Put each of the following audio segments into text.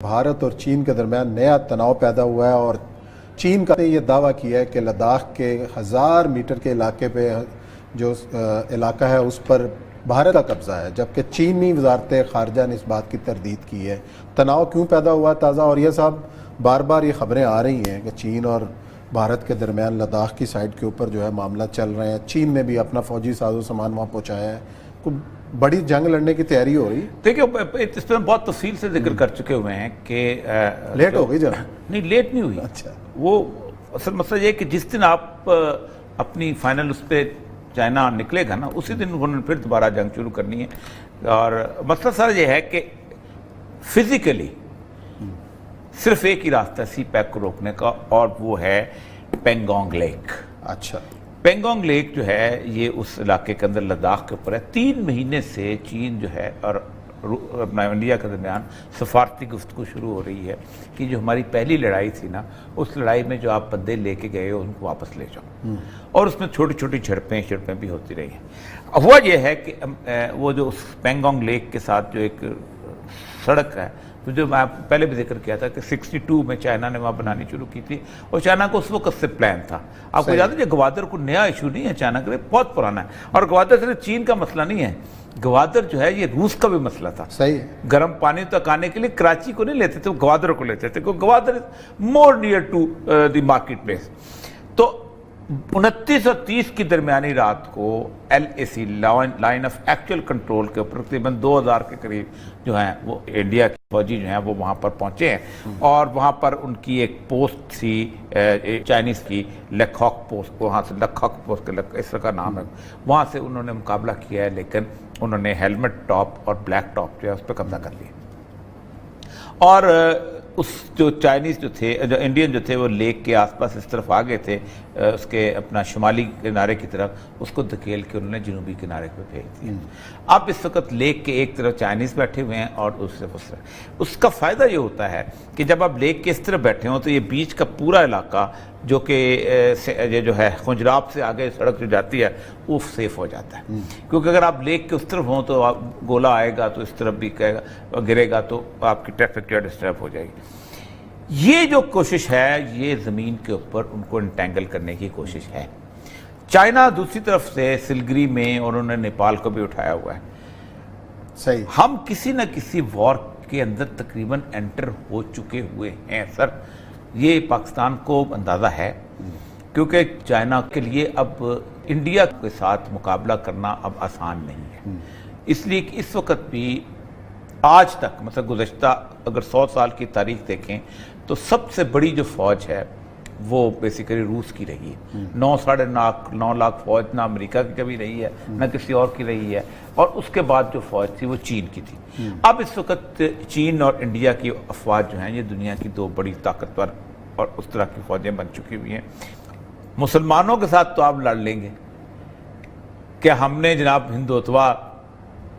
بھارت اور چین کے درمیان نیا تناؤ پیدا ہوا ہے اور چین کا نے یہ دعویٰ کیا ہے کہ لداخ کے 1000 میٹر کے علاقے پہ جو علاقہ ہے اس پر بھارت کا قبضہ ہے، جبکہ چینی وزارت خارجہ نے اس بات کی تردید کی ہے۔ تناؤ کیوں پیدا ہوا تازہ؟ اور یہ صاحب بار بار یہ خبریں آ رہی ہیں کہ چین اور بھارت کے درمیان لداخ کی سائٹ کے اوپر جو ہے معاملہ چل رہے ہیں، چین نے بھی اپنا فوجی ساز و سامان وہاں پہنچایا ہے، کوئی بڑی جنگ لڑنے کی تیاری ہو رہی؟ دیکھیں اس پہ بہت تفصیل سے ذکر کر چکے ہوئے ہیں کہ لیٹ ہو گئی جنگ؟ نہیں، لیٹ نہیں ہوئی۔ اچھا، وہ اصل مسئلہ یہ ہے کہ جس دن آپ اپنی فائنل اس پہ چائنا نکلے گا نا، اسی دن انہوں نے پھر دوبارہ جنگ شروع کرنی ہے۔ اور مسئلہ سر یہ ہے کہ فزیکلی صرف ایک ہی راستہ ہے سی پیک کو روکنے کا، اور وہ ہے پینگونگ لیک۔ اچھا، پینگونگ لیک جو ہے یہ اس علاقے کے اندر لداخ کے اوپر ہے۔ 3 مہینے سے چین جو ہے اور اپنا انڈیا کے درمیان سفارتی گفتگو شروع ہو رہی ہے کہ جو ہماری پہلی لڑائی تھی نا، اس لڑائی میں جو آپ بندے لے کے گئے ہو ان کو واپس لے جاؤ، اور اس میں چھوٹی چھوٹی جھڑپیں بھی ہوتی رہی ہیں۔ ہوا یہ ہے کہ وہ جو اس پینگونگ لیک کے ساتھ جو ایک سڑک ہے، تو جو میں پہلے بھی ذکر کیا تھا کہ 62 میں چائنا نے وہاں بنانی شروع کی تھی، اور چائنا کو اس وقت سے پلان تھا۔ آپ کو یاد ہے کہ گوادر کو نیا ایشو نہیں ہے چائنا کے لیے، بہت پرانا ہے، اور گوادر صرف چین کا مسئلہ نہیں ہے، گوادر جو ہے یہ روس کا بھی مسئلہ تھا۔ صحیح ہے، گرم پانی تک آنے کے لیے کراچی کو نہیں لیتے تھے، گوادر کو لیتے تھے، کیونکہ Gwadar more near to the market place. تو 29 اور 30 کی درمیانی رات کو LAC line of actual control کے اوپر تقریباً 2000 کے قریب جو ہیں وہ انڈیا کے فوجی جو ہیں وہ وہاں پر پہنچے ہیں، اور وہاں پر ان کی ایک پوسٹ تھی چائنیز کی، لکھوک پوسٹ، وہاں سے لکھوک پوسٹ اس طرح کا نام ہے، وہاں سے انہوں نے مقابلہ کیا ہے، لیکن انہوں نے ہیلمٹ ٹاپ اور بلیک ٹاپ جو ہے اس پہ قبضہ کر لیا، اور اس جو چائنیز جو تھے، جو انڈین جو تھے، وہ لیک کے آس پاس اس طرف آ گئے تھے، اس کے اپنا شمالی کنارے کی طرف، اس کو دھکیل کے انہوں نے جنوبی کنارے پہ بھیج دیا۔ اب اس وقت لیک کے ایک طرف چائنیز بیٹھے ہوئے ہیں اور دوسری طرف اس طرف۔ اس کا فائدہ یہ ہوتا ہے کہ جب آپ لیک کے اس طرف بیٹھے ہوں تو یہ بیچ کا پورا علاقہ جو کہ یہ جو ہے خنجراب سے آگے سڑک جو جاتی ہے وہ سیف ہو جاتا ہے، کیونکہ اگر آپ لیک کے اس طرف ہوں تو گولا آئے گا تو اس طرف بھی گرے گا تو آپ کی ٹریفک جو ڈسٹرب ہو جائے گی۔ یہ جو کوشش ہے یہ زمین کے اوپر ان کو انٹینگل کرنے کی کوشش ہے۔ چائنا دوسری طرف سے سلگری میں، اور انہوں نے نیپال کو بھی اٹھایا ہوا ہے۔ صحیح، ہم کسی نہ کسی وار کے اندر تقریباً انٹر ہو چکے ہوئے ہیں سر، یہ پاکستان کو اندازہ ہے، کیونکہ چائنا کے لیے اب انڈیا کے ساتھ مقابلہ کرنا اب آسان نہیں ہے، اس لیے کہ اس وقت بھی آج تک مطلب گزشتہ اگر 100 سال کی تاریخ دیکھیں تو سب سے بڑی جو فوج ہے وہ بیسیکلی روس کی رہی ہے۔ 9 لاکھ فوج نہ امریکہ کی کبھی رہی ہے نہ کسی اور کی رہی ہے، اور اس کے بعد جو فوج تھی وہ چین کی تھی۔ اب اس وقت چین اور انڈیا کی افواج جو ہیں یہ دنیا کی 2 بڑی طاقتور اور اس طرح کی فوجیں بن چکی ہوئی ہیں۔ مسلمانوں کے ساتھ تو آپ لڑ لیں گے، کیا ہم نے جناب ہندوتوا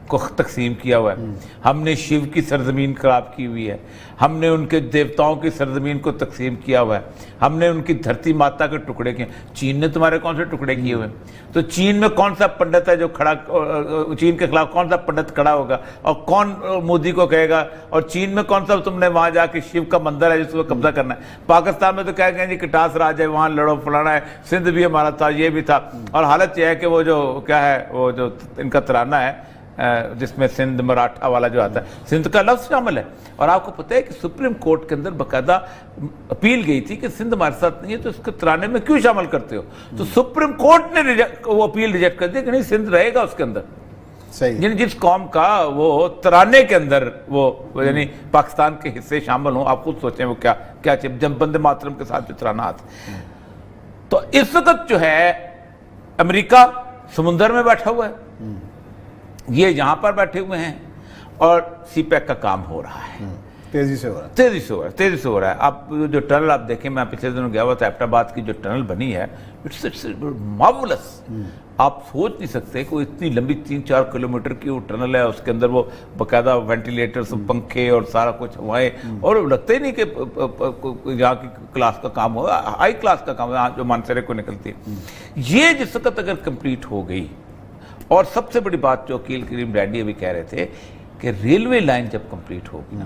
کو تقسیم کیا ہوا ہے، ہم نے شیو کی سرزمین خراب کی ہوئی ہے، ہم نے ان کے دیوتاؤں کی سرزمین کو تقسیم کیا ہوا ہے، ہم نے ان کی دھرتی ماتا کے ٹکڑے کیے۔ چین نے تمہارے کون سے ٹکڑے کیے ہوئے ہیں؟ تو چین میں کون سا پنڈت ہے جو کھڑا، چین کے خلاف کون سا پنڈت کھڑا ہوگا، اور کون مودی کو کہے گا؟ اور چین میں کون سا تم نے وہاں جا کے شیو کا مندر ہے جس کو قبضہ کرنا ہے؟ پاکستان میں تو کہہ گئے جی کٹاس راج ہے، وہاں لڑو فلانا ہے، سندھ بھی ہمارا تھا، یہ بھی تھا، اور حالت یہ ہے کہ وہ جو کیا ہے، وہ جو ان کا ترانہ ہے جس میں سندھ مراٹھا والا جو آتا ہے، سندھ کا لفظ شامل ہے۔ اور آپ کو پتہ ہے کہ سپریم کورٹ کے اندر باقاعدہ اپیل گئی تھی کہ سندھ ہمارے ساتھ نہیں ہے تو اس کے ترانے میں کیوں شامل کرتے ہو؟ تو سپریم کورٹ نے وہ اپیل ریجیکٹ کر دی کہ نہیں، سندھ رہے گا اس کے اندر۔ صحیح، یعنی جس قوم کا وہ ترانے کے اندر وہ یعنی پاکستان کے حصے شامل ہوں، آپ خود سوچیں وہ کیا جب بندے ماترم کے ساتھ جو ترانہ آتا۔ تو اس وقت جو ہے امریکہ سمندر میں بیٹھا ہوا ہے، یہ یہاں پر بیٹھے ہوئے ہیں، اور سی پیک کا کام ہو رہا ہے، تیزی سے ہو رہا ہے، تیزی سے ہو رہا ہے۔ آپ جو ٹنل آپ دیکھیں، میں پچھلے دنوں گیا ہوا تھا ایبٹ آباد کی جو ٹنل بنی ہے، اٹس مارولس۔ آپ سوچ نہیں سکتے کہ وہ اتنی لمبی 3-4 کلومیٹر کی وہ ٹنل ہے، اس کے اندر وہ باقاعدہ وینٹیلیٹرز، پنکھے اور سارا کچھ ہوائیں، اور لگتا ہی نہیں کہ یہاں کی کلاس کا کام ہو، ہائی کلاس کا کام ہے جو مانسرے کو نکلتی ہے۔ یہ جس وقت اگر کمپلیٹ ہو گئی، اور سب سے بڑی بات جو عقیل کریم ڈیڈی ابھی کہہ رہے تھے کہ ریلوے لائن جب کمپلیٹ ہوگی نا،